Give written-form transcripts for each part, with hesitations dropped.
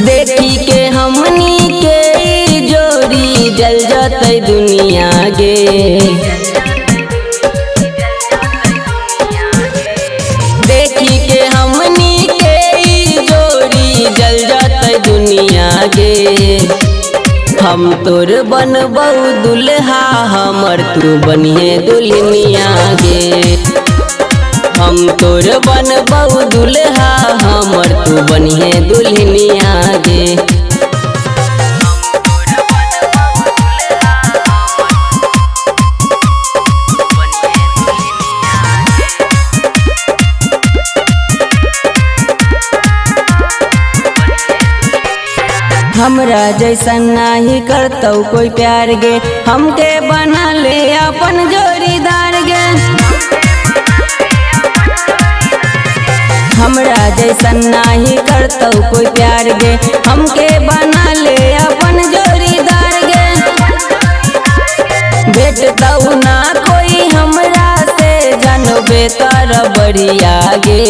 देखी के हमनी के जोड़ी जल जतई दुनिया गे। देखी के हमनी के जोड़ी जल जतई दुनिया गे। हम तोर बनबऊ दुल्हा हमर तू बनिए दुल्हनिया गे। हम तोर बनबऊ दुल्हा हमर तू बनिए दुल्हनिया गे। हमरा जैसन नाही करतौ कोई प्यार गे। हमके बना ले अपन जोड़ीदार गे। हमरा जैसन नाही करतौ कोई प्यार गे। हमके बना ले अपन जोड़ीदार गे। भेटतौ ना कोई हमरा से जानबे कर बढ़िया गे।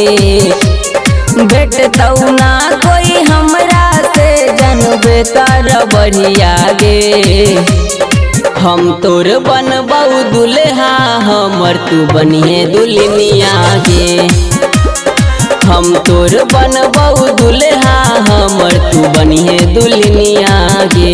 भेटतौ ना कोई हमरा से जानबे कर बढ़िया गे। हम तोर बनबऊ दुल्हा हमर तू बनिए दुल्हनिया गे। हम तोर बनबऊ दुल्हा हमर तू बनिए दुल्हनिया गे।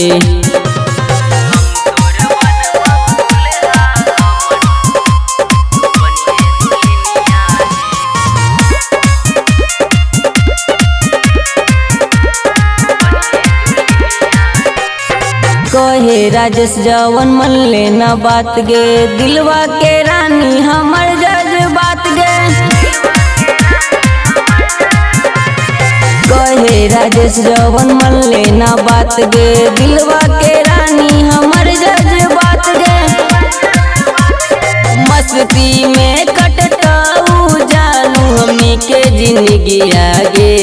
कहे राजेश जवन मन ले न बात गे। दिलवा के रानी हमर जज्बात गे। कहे राजेश जवन मन ले न बात गे। दिलवा के रानी हमर जज्बात गे। मस्ती में कटतऊ जानू हमनी के जिंदगी आगे।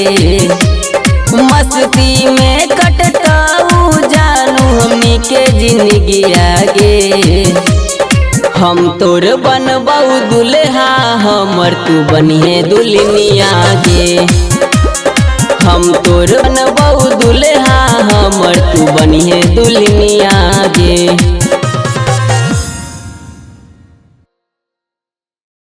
मस्ती में कटतऊ जानू हमनी के जिंदगी आगे। हम तोर बनबऊ दुल्हा हमर तू बनिए दुल्हनिया गे। हम तोर बनबऊ दुल्हा हमर तू बनिए दुल्हनिया गे।